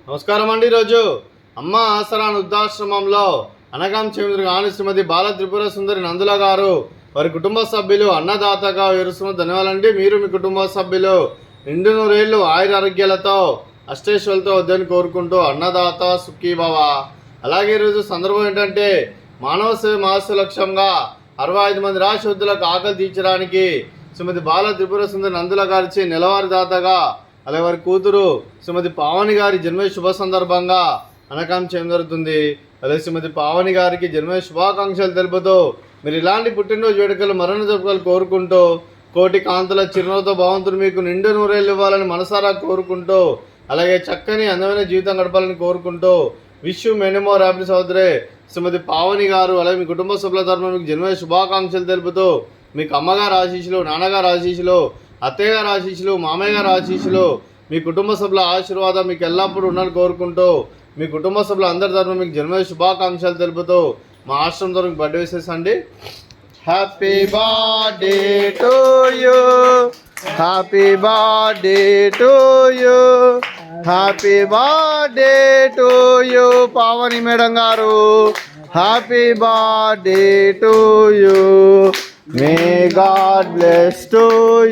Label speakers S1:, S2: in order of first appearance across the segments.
S1: నమస్కారం అండి. ఈరోజు అమ్మ ఆసరా వృద్ధాశ్రమంలో అనగాం చెందిన గాని శ్రీమతి బాల త్రిపుర సుందరి నందుల గారు వారి కుటుంబ సభ్యులు అన్నదాతగా విరుస్తున్న ధన్యవాదాలండి. మీరు మీ కుటుంబ సభ్యులు నిండు నూరేళ్లు ఆయుర ఆరోగ్యాలతో అష్టేశ్వరులతో వద్దని కోరుకుంటూ అన్నదాత సుఖీభవ. అలాగే ఈరోజు సందర్భం ఏంటంటే మానవ సేవ మహస్సు లక్ష్యంగా 65 మంది రాష్ట్ర వృద్ధులకు ఆకలి తీర్చడానికి శ్రీమతి బాల త్రిపుర సుందరి నందుల గారిచి నెలవారి దాతగా అలాగే వారి కూతురు శ్రీమతి పావని గారి జన్మ శుభ సందర్భంగా అనకాం చేయడం జరుగుతుంది. అలాగే శ్రీమతి పావని గారికి జన్మ శుభాకాంక్షలు తెలుపుతూ మీరు ఇలాంటి పుట్టినరోజు వేడుకలు మరణ జరుపుకలు కోరుకుంటూ కోటి కాంతుల చిరునవ్వుతో భగవంతుడు మీకు నిండు నూరేళ్ళు ఇవ్వాలని మనసారా కోరుకుంటూ అలాగే చక్కని అందమైన జీవితం గడపాలని కోరుకుంటూ విష్ మెనీ మోర్ హ్యాపీ సోదరే శ్రీమతి పావని గారు అలాగే మీ కుటుంబ సభ్యుల తరఫున మీకు జన్మ శుభాకాంక్షలు తెలుపుతూ మీకు అమ్మగారు ఆశీస్సులు, నాన్నగారు ఆశీస్సులు, అత్తయ్య గారు ఆశీస్సులు, మామయ్య గారు ఆశీస్సులు, మీ కుటుంబ సభ్యుల ఆశీర్వాదం మీకు ఎల్లప్పుడూ ఉండాలని కోరుకుంటూ మీ కుటుంబ సభ్యులు అందరి తరఫున మీకు జన్మ శుభాకాంక్షలు తెలుపుతూ మా ఆశ్రమం తరఫున బర్త్డే విషెస్ అండి. Happy birthday to you, happy birthday to you, happy birthday to you Pavani madam గారు. Happy birthday to you. May God bless to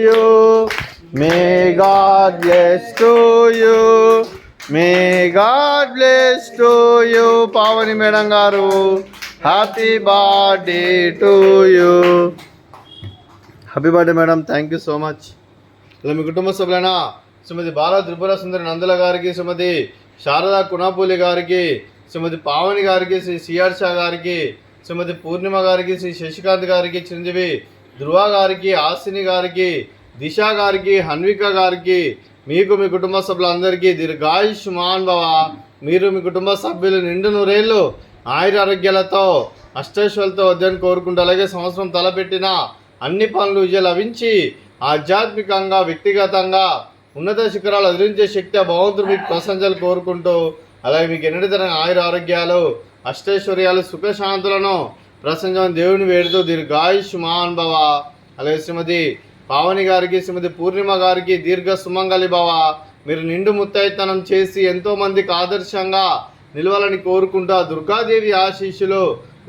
S1: you. May God bless to you. May God bless to you. Pavani Madam garu. Happy birthday to you. Happy birthday madam. Thank you so much. ఇలా మీ కుటుంబ సభ్యులైన శ్రీమతి బాల త్రిపుర సుందరి నందుల గారికి, శ్రీమతి శారదా కుణాపూలి గారికి, శ్రీమతి పావని గారికి, Shri CR Shah గారికి, శ్రీమతి పూర్ణిమ గారికి, శ్రీ శశికాంత్ గారికి, చిరంజీవి ధృవ గారికి, ఆసిని గారికి, దిశ గారికి, హన్విక గారికి, మీకు మీ కుటుంబ సభ్యులందరికీ దీర్ఘాయుష్మాన్ భవ. మీరు మీ కుటుంబ సభ్యులు నిండు నూరేళ్ళు ఆయుర ఆరోగ్యాలతో అష్టైశ్వర్యాలతో వద్దని కోరుకుంటూ అలాగే సంవత్సరం తలపెట్టిన అన్ని పనులు విజయం లభించి ఆధ్యాత్మికంగా వ్యక్తిగతంగా ఉన్నత శిఖరాలు అధిరించే శక్తి ఆ భగవంతుడు మీకు ప్రశంసలు కోరుకుంటూ అలాగే మీకు ఎన్నటి తరగతి ఆయుర ఆరోగ్యాలు అష్టైశ్వర్యాలు సుఖశాంతులను ప్రసంగం దేవుని వేడుతూ దీర్ఘాయుష్మాన్ భవ. అలాగే శ్రీమతి పావని గారికి, శ్రీమతి పూర్ణిమ గారికి దీర్ఘ సుమంగళి భవ. మీరు నిండు ముత్తైతనం చేసి ఎంతోమందికి ఆదర్శంగా నిలవాలని కోరుకుంటూ దుర్గాదేవి ఆశీస్సులు,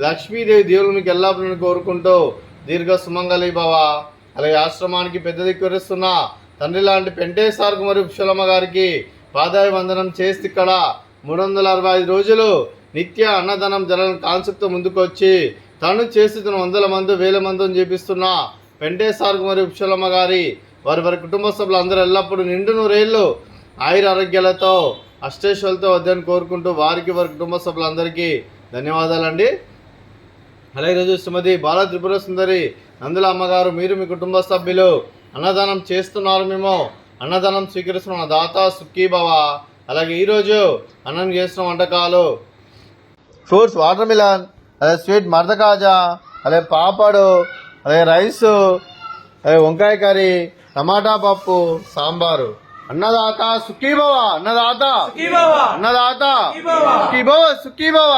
S1: లక్ష్మీదేవి దేవుని మీకు ఎల్లప్పుడూ కోరుకుంటూ దీర్ఘ సుమంగళి భవ. అలాగే ఆశ్రమానికి పెద్ద దిక్కురిస్తున్న తండ్రి లాంటి పెంటేశ్వర మరియు పుష్పలమ్మ గారికి పాదాయ వందనం చేసి ఇక్కడ 365 రోజులు నిత్య అన్నదానం జరగని కాన్సెప్ట్తో ముందుకు వచ్చి తను చేస్తున్న 100 మంది 1000 మందిని చేపిస్తున్న పెంటేశ్వర మరియు పుష్పలమ్మ గారి వారి కుటుంబ సభ్యులు అందరూ ఎల్లప్పుడూ నిండు నూరేళ్ళు ఆయుర ఆరోగ్యాలతో అష్టైశ్వర్యాలతో వద్దని కోరుకుంటూ వారికి వారి కుటుంబ సభ్యులందరికీ ధన్యవాదాలండి. అలాగే ఈరోజు శ్రీమతి బాల త్రిపుర సుందరి నందుల అమ్మగారు, మీరు మీ కుటుంబ సభ్యులు అన్నదానం చేస్తున్నారు, మేము అన్నదానం స్వీకరిస్తున్న దాత సుఖీభవ. అలాగే ఈరోజు అన్నం చేస్తున్న వంటకాలు ఫ్రూట్స్, వాటర్ మిలన్, అలాగే స్వీట్ మర్ద కాజా, అలాగే పాపడు, అలాగే రైసు, అలాగే వంకాయ కర్రీ, టమాటా పప్పు, సాంబారు. అన్నదాత సుఖీభవ, అన్నదాత అన్నదాత సుఖీభవ, సుఖీభవ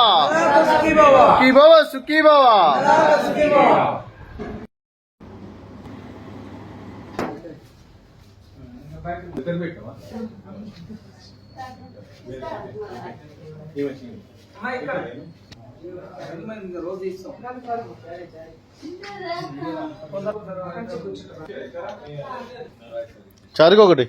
S1: సుఖీభవ, సుఖీభవ. చారుకు ఒకటి.